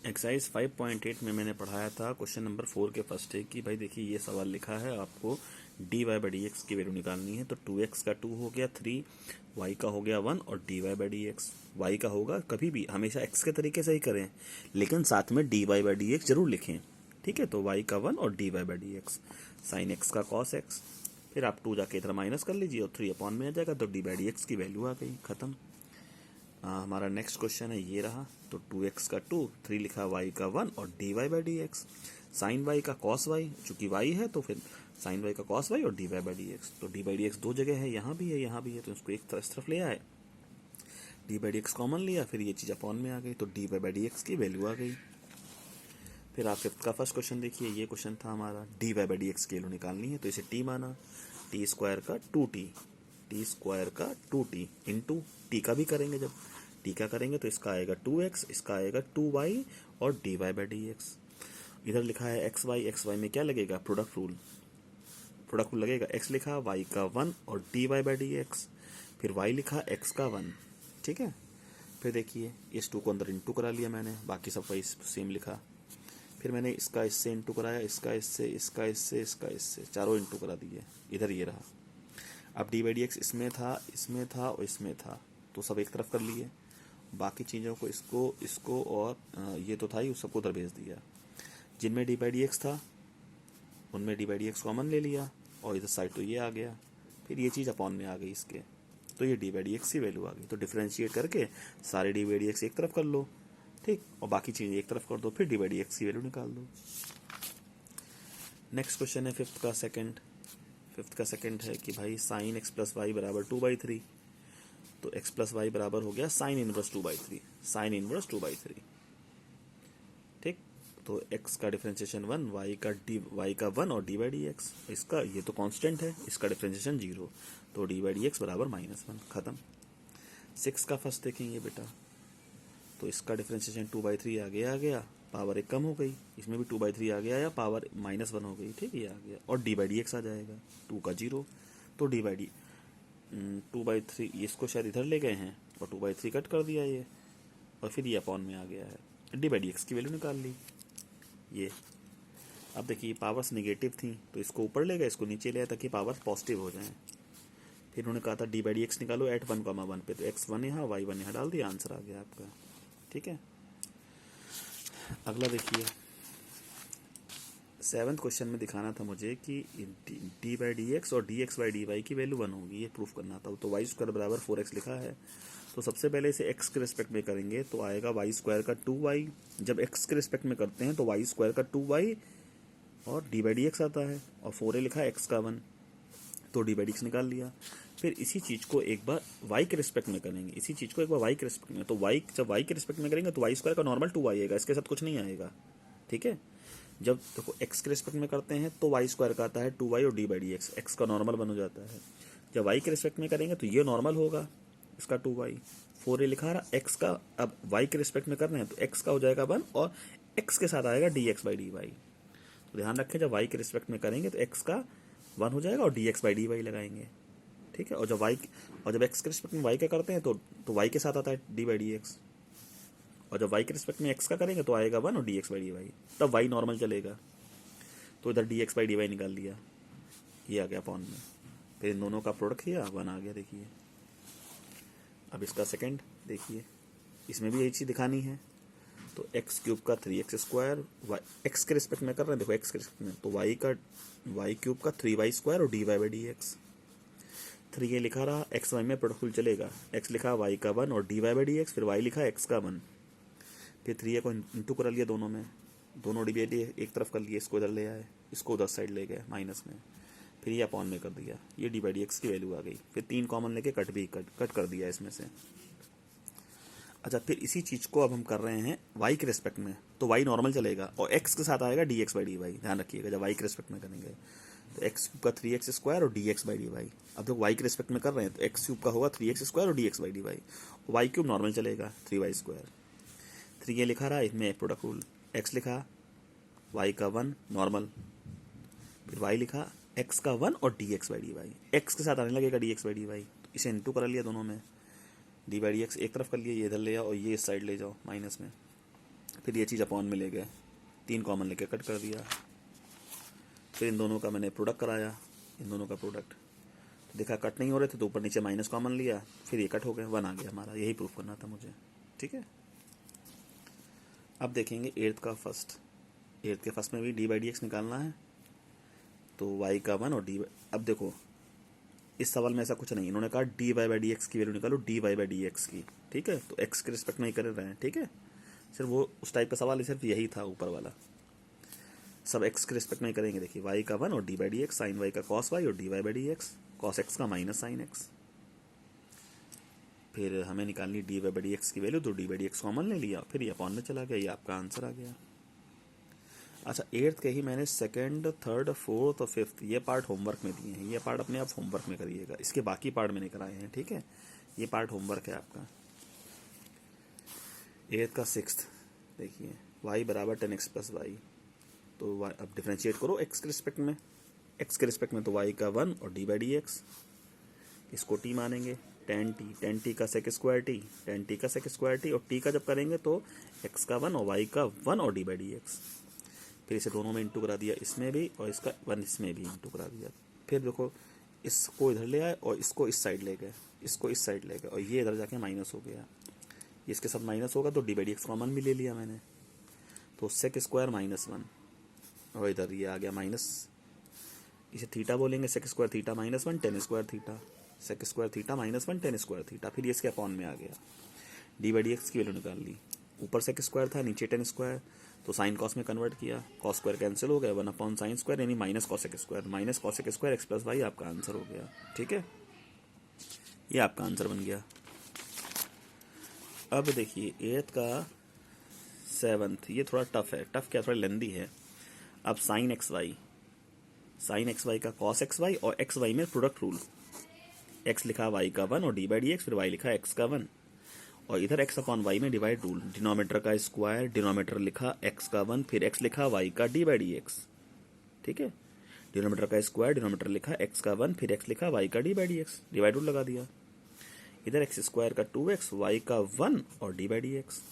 Exercise 5.8 में मैंने पढ़ाया था क्वेश्चन नंबर 4 के फर्स्ट है कि भाई देखिए ये सवाल लिखा है आपको D Y by D x की वैल्यू निकालनी है। तो 2x का 2 हो गया 3, y का हो गया 1 और D Y by D x Y का होगा, कभी भी हमेशा x के तरीके से ही करें लेकिन साथ में D Y by D X जरूर लिखें। ठीक है, तो y का 1 और D Y by D x sine x का कॉस x, फिर आप 2 जाके इधर माइनस कर लीजिए और 3 अपॉन में आ जाएगा, तो डी बाई डी एक्स की वैल्यू आ गई, खत्म। हमारा नेक्स्ट क्वेश्चन है ये रहा। तो 2x का 2, 3 लिखा y का 1 और D Y by D x sine y का कॉस y, चूंकि y है तो फिर साइन y का कॉस y और D Y by D x. तो डी बाई डी एक्स दो जगह है, यहाँ भी है यहाँ भी है, तो इसको एक तरफ ले आए, d by D x common लिया, फिर ये चीज़ अपॉन में आ गई, तो d Y by D x की वैल्यू आ गई। फिर आप फिफ्थ का फर्स्ट क्वेश्चन देखिए, ये क्वेश्चन था हमारा d Y by D x की वैल्यू निकालनी है, तो इसे टी माना, टी स्क्वायर का 2t, टी स्क्वायर का 2t इंटू टी का भी करेंगे, जब टी का करेंगे तो इसका आएगा 2x, इसका आएगा 2y और D Y by D x. इधर लिखा है एक्स वाई में क्या लगेगा, प्रोडक्ट रूल लगेगा, x लिखा y का 1 और D Y by D x, फिर y लिखा x का 1। ठीक है, फिर देखिए इस 2 को अंदर इंटू करा लिया मैंने, बाकी सब वही सेम लिखा, फिर मैंने इसका इससे इंटू कराया, इसका इससे, इसका इससे, इसका इससे, चारों इंटू करा दिए, इधर ये रहा। अब डी बाई डी एक्स इसमें था, इसमें था और इसमें था, तो सब एक तरफ कर लिए, बाकी चीज़ों को इसको और ये तो था ही, उस सबको उधर भेज दिया। जिनमें डी बाई डी एक्स था उनमें D by D x common ले लिया और इधर साइड तो ये आ गया, फिर ये चीज़ अपॉन में आ गई इसके, तो ये डी बाई डी एक्स की वैल्यू आ गई। तो डिफ्रेंशिएट करके सारे डी बाई डी एक्स एक तरफ कर लो, ठीक, और बाकी चीज़ें एक तरफ कर दो, फिर डी बाई डी एक्स की वैल्यू निकाल दो। नेक्स्ट क्वेश्चन है फिफ्थ का सेकंड है कि भाई साइन एक्स प्लस वाई बराबर 2/3, तो x प्लस वाई बराबर हो गया साइन इनवर्स 2/3, साइन इनवर्स 2/3। ठीक, तो x का डिफरेंशिएशन 1, y का 1 और डी बाई डी एक्स, इसका ये तो कांस्टेंट है, इसका डिफरेंशिएशन 0, तो डी बाई डी एक्स बराबर -1, खत्म। 6 का फर्स्ट देखेंगे बेटा, तो इसका डिफरेंशिएशन 2/3 आ गया, पावर एक कम हो गई, इसमें भी 2/3 आ गया या पावर -1 हो गई, ठीक, ये आ गया, और डी बाई डी एक्स आ जाएगा, 2 का 0, तो डी बाई डी 2/3, इसको शायद इधर ले गए हैं और 2/3 कट कर दिया ये, और फिर ये अपॉन में आ गया है, डी बाई डी एक्स की वैल्यू निकाल ली ये। अब देखिए पावर्स नेगेटिव थी तो इसको ऊपर ले गए, इसको नीचे ले आया ताकि पावर्स पॉजिटिव हो जाएं। फिर उन्होंने कहा था डी बाई डी एक्स निकालो एट 1, 1 पे, तो x 1 यहाँ y 1 यहाँ डाल दिया, आंसर आ गया आपका। ठीक है, अगला देखिए 7th क्वेश्चन में दिखाना था मुझे कि डी बाई डी एक्स और d x by d y की वैल्यू 1 होगी, ये प्रूफ करना था। तो वाई स्क्वायर बराबर 4x लिखा है, तो सबसे पहले इसे x के रिस्पेक्ट में करेंगे तो आएगा वाई स्क्वायर का 2y, जब x के रिस्पेक्ट में करते हैं तो वाई स्क्वायर का 2y और डी बाई डी एक्स आता है, और 4a लिखा है x का 1, तो डी बाई डी एक्स निकाल लिया। फिर इसी चीज़ को एक बार y के रिस्पेक्ट में करेंगे, इसी चीज़ को एक बार y के रिस्पेक्ट में, तो y जब y के रिस्पेक्ट में करेंगे तो वाई स्क्वायर का नॉर्मल 2y आएगा, इसके साथ कुछ नहीं आएगा। ठीक है, जब देखो x के रिस्पेक्ट में करते हैं तो वाई स्क्वायर का आता है 2y और d by D x, x का नॉर्मल बन हो जाता है। जब y के रिस्पेक्ट में करेंगे तो ये नॉर्मल होगा, इसका 2y, 4a लिखा रहा x का, अब y के रिस्पेक्ट में कर रहे हैं तो x का हो जाएगा 1 और x के साथ आएगा d x by d y. तो ध्यान रखें जब y के रिस्पेक्ट में करेंगे तो x का 1 हो जाएगा और d x by d y लगाएंगे। ठीक है, और जब x के रिस्पेक्ट में y का करते हैं तो y के साथ आता है डी बाई डी एक्स, और जब y के रिस्पेक्ट में x का करेंगे तो आएगा 1 और d x by d y, तब y नॉर्मल चलेगा, तो इधर d x by d y निकाल लिया, ये आ गया अपॉन में, फिर इन दोनों का प्रोडक्ट किया 1 आ गया। देखिए अब इसका सेकंड देखिए, इसमें भी यही चीज़ दिखानी है, तो एक्स क्यूब का 3x स्क्वायर, एक्स के रिस्पेक्ट में कर रहे हैं, देखो एक्स के रिस्पेक्ट में, तो वाई क्यूब का 3y स्क्वायर और D Y by D x. 3 लिखा रहा, एक्स वाई में प्रोडक्ट चलेगा, एक्स लिखा y का 1 और D Y by D x, फिर y लिखा x का 1, फिर 3 को इंटू कर लिया दोनों में, दोनों डी बाई डी एक तरफ कर लिए, इसको इधर ले आए, इसको उधर साइड ले गए माइनस में, फिर ये अपॉन में कर दिया, ये डी बाई डी एक्स की वैल्यू आ गई। फिर 3 कॉमन लेके कट कर दिया इसमें से। अच्छा, फिर इसी चीज़ को अब हम कर रहे हैं y के रिस्पेक्ट में, तो y नॉर्मल चलेगा और x के साथ आएगा d x by d y, ध्यान रखिएगा जब y के रिस्पेक्ट में करेंगे तो एक्स क्यूब का 3x स्क्वायर और d x by d y. अब जब y के रिस्पेक्ट में कर रहे हैं तो एक्स क्यूब का होगा 3x स्क्वायर और d x by d y, y cube normal चलेगा 3y स्क्वायर। 3 लिखा रहा, इसमें प्रोडक्ट रूल, x लिखा y का 1 नॉर्मल, फिर y लिखा x का 1 और d x by d y, x के साथ आने लगेगा d x by d y, तो इसे इंटू कर लिया दोनों में, डी बाई डी एक्स एक तरफ कर लिया, ये इधर ले जाओ और ये इस साइड ले जाओ माइनस में, फिर ये चीज़ अपॉन में ले गए, 3 कॉमन लेके कट कर दिया। फिर इन दोनों का मैंने प्रोडक्ट कराया, इन दोनों का प्रोडक्ट, तो देखा कट नहीं हो रहे थे तो ऊपर नीचे माइनस कॉमन लिया, फिर ये कट हो गए, 1 आ गया हमारा। यही प्रूफ करना था मुझे, ठीक है। अब देखेंगे एट्थ के फर्स्ट में भी डी बाई डी एक्स निकालना है, तो वाई का 1 और डी। अब देखो इस सवाल में ऐसा कुछ नहीं, इन्होंने कहा d Y by D x की वैल्यू निकालो, d Y by D x की, ठीक है। तो एक्स के रिस्पेक्ट में ही कर रहे हैं, ठीक है। सिर्फ वो उस टाइप का सवाल है, सिर्फ यही था ऊपर वाला, सब एक्स के रिस्पेक्ट में ही करेंगे। देखिए वाई का 1 और d by D x, sine y का कॉस वाई और D Y by D x, cos x का माइनस साइन एक्स। फिर हमें निकालनी d Y by D x की वैल्यू, तो d by D x common ले लिया, फिर ये अपॉन में चला गया, ये आपका आंसर आ गया। अच्छा एट्थ के ही मैंने सेकंड, थर्ड, फोर्थ और फिफ्थ ये पार्ट होमवर्क में दिए हैं, ये पार्ट अपने आप होमवर्क में करिएगा, इसके बाकी पार्ट मैंने कराए हैं, ठीक है। ये पार्ट होमवर्क है आपका। एट्थ का सिक्स्थ देखिए, y बराबर 10x प्लस वाई, तो अब डिफ्रेंशिएट करो x के रिस्पेक्ट में, x के रिस्पेक्ट में तो y का 1 और डी बाई डी एक्स, इसको t मानेंगे, टेन टी का sec square t, tan t का सेक स्क्वायर टी, और t का जब करेंगे तो x का 1 और y का 1 और डी बाई डी एक्स। फिर इसे दोनों में इंटू करा दिया, इसमें भी, और इसका 1 इसमें भी इंटू करा दिया। फिर देखो इसको इधर ले आए और इसको इस साइड ले गए, इसको इस साइड ले गए, और ये इधर जाके माइनस हो गया, इसके साथ माइनस होगा तो d by D x common भी ले लिया मैंने, तो सेक स्क्वायर -1, और इधर ये आ गया माइनस, इसे थीटा बोलेंगे, sec square theta -1 tan square theta, sec square theta -1 tan square theta. फिर ये इसके अपॉन में आ गया, डी बाई डी एक्स की वैल्यू निकाल ली, ऊपर सेक स्क्वायर था नीचे टेन स्क्वायर, तो साइन कॉस में कन्वर्ट किया, कॉस स्क्वायर कैंसिल हो गया, 1 अपॉन साइन स्क्वायर यानी minus cosec square x plus y आपका आंसर हो गया, ठीक है। ये आपका आंसर बन गया। अब देखिए एट्थ का सेवन्थ, ये थोड़ा टफ है, टफ क्या थोड़ा लेंदी है। अब साइन एक्स वाई का कॉस एक्स वाई और एक्स वाई में प्रोडक्ट रूल, एक्स लिखा वाई का 1 और डी बाई डी एक्स, फिर वाई लिखा एक्स का 1, और इधर एक्स अपॉन वाई में डिवाइड रूल, डिनोमीटर का स्क्वायर, डिनोमीटर लिखा एक्स का 1, फिर एक्स लिखा वाई का डी बाई डी एक्स, ठीक है। डिनोमीटर का स्क्वायर, डिनोमीटर लिखा एक्स का 1, फिर एक्स लिखा वाई का D by D x, divide rule लगा दिया। इधर एक्स स्क्वायर का 2x, वाई का 1 और डी बाई डी एक्स।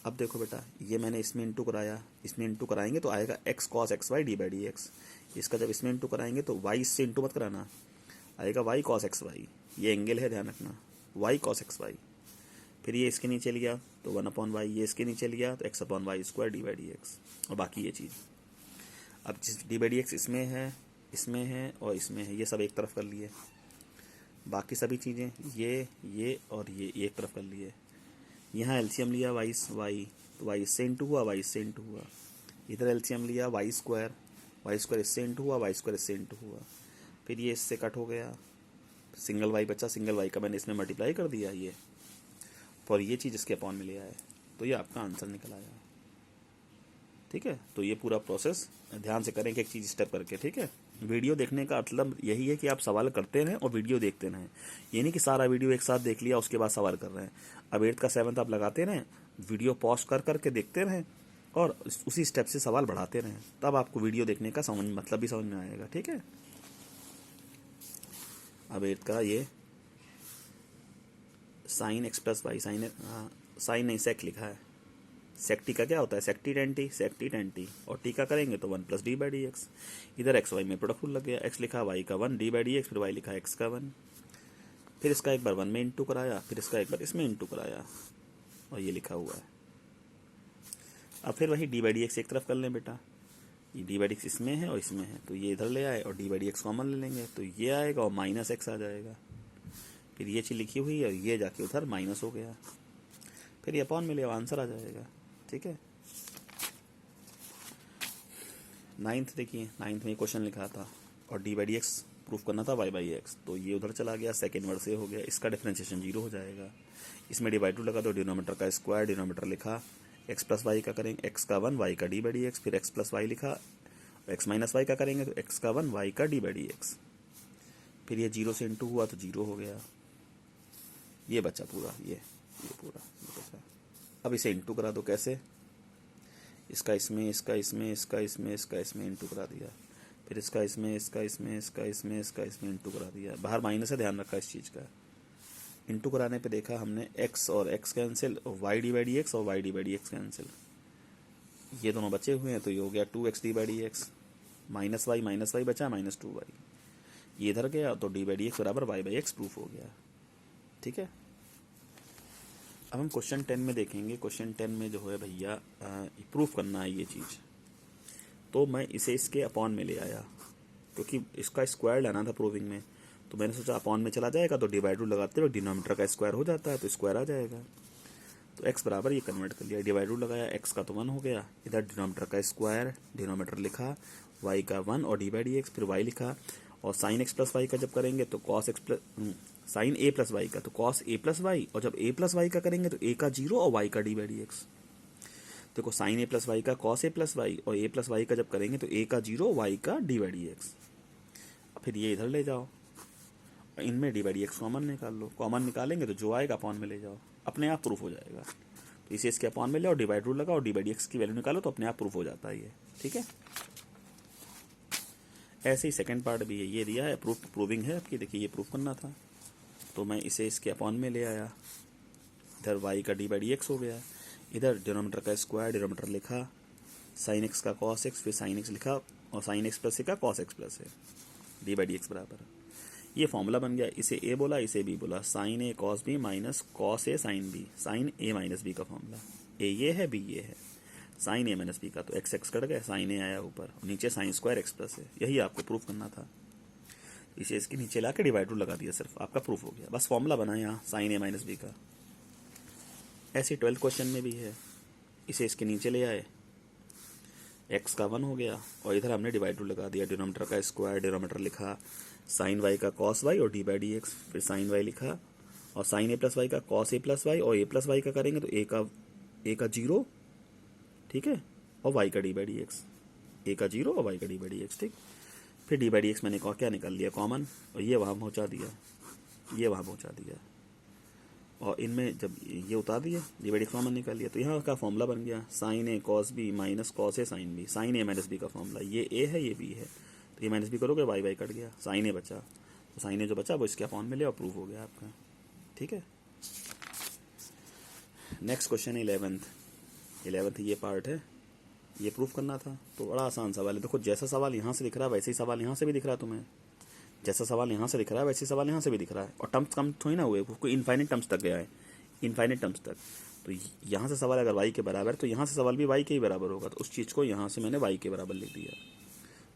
अब देखो बेटा ये मैंने इसमें इंटू कराया, इसमें इंटू कराएंगे तो आएगा x cos x y d by D x, इसका जब इसमें इंटू कराएंगे तो वाई इससे इंटू मत कराना, आएगा वाई कॉस एक्स वाई, ये एंगल है ध्यान रखना, वाई कॉस एक्स वाई। फिर ये इसके नीचे लिया तो 1 अपॉन वाई, ये इसके नीचे लिया तो x upon y square d by D x, और बाकी ये चीज़। अब जिस डी बाई डी एक्स इसमें है, इसमें है और इसमें है, ये सब एक तरफ कर लिए, बाकी सभी चीज़ें ये और ये एक तरफ कर लिए। यहाँ एलसीएम लिया वाई तो वाई इससे इंटू हुआ, वाई इससे इंटू हुआ। इधर एलसीएम लिया वाई स्क्वायर इससे इंटू हुआ, वाई स्क्वायर इससे इंटू हुआ। फिर ये इससे कट हो गया, सिंगल वाई बचा, सिंगल वाई का मैंने इसमें मल्टीप्लाई कर दिया ये, और ये चीज़ इसके अपॉन में ले आए, तो ये आपका आंसर निकल आया, ठीक है। तो ये पूरा प्रोसेस ध्यान से करें, एक चीज़ स्टेप करके, ठीक है। वीडियो देखने का मतलब यही है कि आप सवाल करते रहें और वीडियो देखते रहें, ये नहीं कि सारा वीडियो एक साथ देख लिया उसके बाद सवाल कर रहे हैं। अब एट्थ का सेवन्थ आप लगाते रहें, वीडियो पॉज कर करके देखते रहें और उसी स्टेप से सवाल बढ़ाते रहें, तब आपको वीडियो देखने का मतलब भी समझ में आएगा, ठीक है। अब एट्थ का ये sine x plus y, sine नहीं सेक लिखा है, सेक टी का क्या होता है, सेक टी टेन टी, और टी का करेंगे तो 1 plus D by D x. इधर एक्स वाई में प्रोडक्ट रूल लग गया, एक्स लिखा वाई का 1 डी बाई डी एक्स, फिर वाई लिखा एक्स का 1, फिर इसका एक बार 1 में इंटू कराया, फिर इसका एक बार इसमें इंटू कराया, और ये लिखा हुआ है। अब फिर वही डी बाई डी एक्स एक तरफ कर लें बेटा, ये डी बाई डी एक्स इसमें है और इसमें है, तो ये इधर ले आए और d by D x common ले लेंगे, तो ये आएगा और माइनस एक्स आ जाएगा। फिर ये चीज़ लिखी हुई है और ये जाके उधर माइनस हो गया, फिर ये अपॉन में ले आंसर आ जाएगा, ठीक है। नाइन्थ देखिए, नाइन्थ में क्वेश्चन लिखा था और d by D x proof करना था वाई बाई एक्स, तो ये उधर चला गया, सेकेंड वर्ड से हो गया, इसका डिफरेंशिएशन 0 हो जाएगा। इसमें डिवाइड टू लगा तो डिनोमीटर का स्क्वायर, डिनोमीटर लिखा एक्स प्लस वाई का करेंगे एक्स का 1 वाई का डी बाई डी एक्स, फिर एक्स प्लस वाई लिखा, एक्स माइनस वाई का करेंगे तो एक्स का 1 वाई का डी बाई डी एक्स, फिर ये 0 से इंटू हुआ तो 0 हो गया, ये बचा पूरा, ये पूरा ये बचा। अब इसे इंटू करा दो, कैसे, इसका इसमें इंटू करा दिया, फिर इसका इसमें इंटू करा दिया, बाहर माइनस है ध्यान रखा इस चीज़ का। इंटू कराने पे देखा हमने एक्स और एक्स कैंसिल, और y d by D x और y d by D x cancel, ये दोनों बचे हुए हैं, तो ये हो गया 2x d by D x, minus y बचा -2y, ये इधर गया तो डी बाई डी एक्स बराबर वाई बाई एक्स प्रूफ हो गया। ठीक है, अब हम क्वेश्चन 10 में देखेंगे। क्वेश्चन 10 में जो है भैया प्रूफ करना है ये चीज़, तो मैं इसे इसके अपॉन में ले आया क्योंकि इसका स्क्वायर लाना था प्रूविंग में, तो मैंने सोचा अपॉन में चला जाएगा तो डिवाइड रूल लगाते हुए डिनोमीटर का स्क्वायर हो जाता है तो स्क्वायर आ जाएगा। तो x बराबर ये कन्वर्ट कर लिया, डिवाइड रूल लगाया, x का तो 1 हो गया, इधर डिनोमीटर का स्क्वायर, डिनोमीटर लिखा, y का 1 और डी बाई डी एक्स, फिर y लिखा, और साइन x प्लस वाई का जब करेंगे तो cos x plus sine a plus y का तो कॉस a प्लस वाई, और जब a प्लस वाई का करेंगे तो a का 0 और y का डी बाई डी एक्स। देखो साइन a प्लस वाई का कॉस a प्लस वाई और a प्लस वाई का जब करेंगे तो a का 0 y का डी बाई डी एक्स। फिर ये इधर ले जाओ, इनमें D by D x common निकाल लो, कॉमन निकालेंगे तो जो आएगा अपॉन में ले जाओ, अपने आप प्रूफ हो जाएगा। तो इसे इसके अपॉन में ले और डिवाइड रूल लगाओ, डी बाई डी एक्स की वैल्यू निकालो तो अपने आप प्रूफ हो जाता है ये। ठीक है, ऐसे ही सेकंड पार्ट भी है, ये दिया है प्रूविंग है आपकी, देखिए ये प्रूफ करना था, तो मैं इसे इसके अपॉन में ले आया, इधर वाई का डी बाई डी एक्स हो गया, इधर डिनोमीटर का स्क्वायर, डिनोमीटर लिखा, साइन एक्स का कॉस एक्स, फिर साइन एक्स लिखा और साइन एक्स प्लस का कॉस एक्स प्लस है, डी बाई डी एक्स बराबर, ये फॉर्मूला बन गया। इसे ए बोला, इसे बी बोला, sign A cos B minus cos A sine B, sign A minus B का फॉर्मूला, ए ये है बी ये है, साइन ए माइनस बी का तो एक्स एक्स कट गया, साइन ए आया ऊपर, नीचे साइन स्क्वायर एक्स प्लस है, यही आपको प्रूफ करना था। इसे इसके नीचे ला के डिवाइड रूल लगा दिया, सिर्फ आपका प्रूफ हो गया, बस फॉर्मूला बना यहाँ साइन ए माइनस बी का। ऐसे 12th क्वेश्चन में भी है, इसे इसके नीचे ले आए, एक्स का 1 हो गया और इधर हमने डिवाइड रूल लगा दिया, डिनोमीटर का स्क्वायर, डिनोमीटर लिखा, साइन वाई का कॉस वाई और डी बाई डी एक्स, फिर साइन वाई लिखा और साइन ए प्लस वाई का कॉस ए प्लस वाई, और ए प्लस वाई का करेंगे तो ए का 0, ठीक है, और वाई का डी बाई डी एक्स, ए का 0 और वाई का डी बाई डी एक्स। ठीक, फिर डी बाई डी एक्स मैंने क्या निकाल लिया कॉमन, और ये वहाँ पहुँचा दिया, ये वहाँ पहुँचा दिया, और इनमें जब ये उतार दिया डी बाई डी कॉमन निकाल लिया, तो यहाँ का फॉर्मूला बन गया sign A cos B minus cos A sine B, sign A minus B का फॉर्मूला, ये ए है ये बी है, तो ये माइनस बी करोगे वाई वाई कट गया, साइन ए बचा, तो साइन ए जो बचा वो इसके अपॉन में ले और प्रूफ हो गया आपका। ठीक है, नेक्स्ट क्वेश्चन 11th ये पार्ट है, ये प्रूफ करना था, तो बड़ा आसान सवाल है। देखो जैसा सवाल यहाँ से दिख रहा है वैसे ही सवाल यहाँ से भी दिख रहा है तुम्हें, जैसा सवाल यहाँ से दिख रहा है वैसे ही सवाल यहाँ से भी दिख रहा है, और टर्म्स कम थोड़ी ना हुए, कोई इनफाइनिट टर्म्स तक गया है, इनफाइनिट टर्म्स तक, तो यहाँ से सवाल अगर वाई के बराबर तो यहाँ से सवाल भी वाई के ही बराबर होगा, तो उस चीज़ को यहाँ से मैंने वाई के बराबर लिख दिया,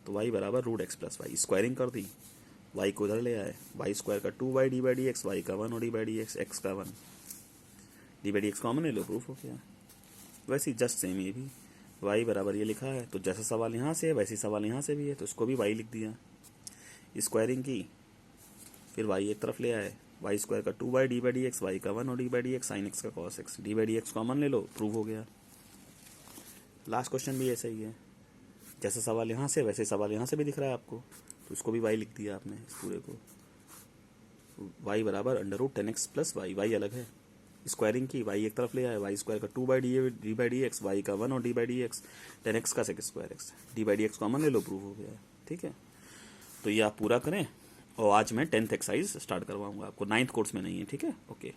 तो वाई बराबर root x plus y, squaring कर दी, वाई को उधर ले आए, वाई स्क्वायर का 2y d by D x, Y का 1 और d by D x, x का 1, d by D x common ले लो, प्रूफ हो गया। वैसे ही जस्ट सेम ये भी वाई बराबर ये लिखा है, तो जैसा सवाल यहाँ से है वैसे ही सवाल यहाँ से भी है, तो इसको भी वाई लिख दिया, स्क्वायरिंग की, फिर वाई एक तरफ ले आए, वाई स्क्वायर का 2y d by D x, Y का 1 और d by D x, sine x का cos x, d by D x common ले लो, प्रूफ हो गया। लास्ट क्वेश्चन भी ऐसा ही है, जैसा सवाल यहाँ से वैसे सवाल यहाँ से भी दिख रहा है आपको, तो इसको भी वाई लिख दिया आपने इस पूरे को, वाई बराबर under root 10x plus y, y अलग है, स्क्वायरिंग की, वाई एक तरफ ले आए, वाई स्क्वायर का 2y d by D x, Y का 1 और d by D x, 10x का sec square x, d by D x common ले लो, प्रूफ हो गया। ठीक है, तो ये आप पूरा करें, और आज मैं 10th एक्सरसाइज स्टार्ट करवाऊंगा आपको, 9th कोर्स में नहीं है। ठीक है, ओके।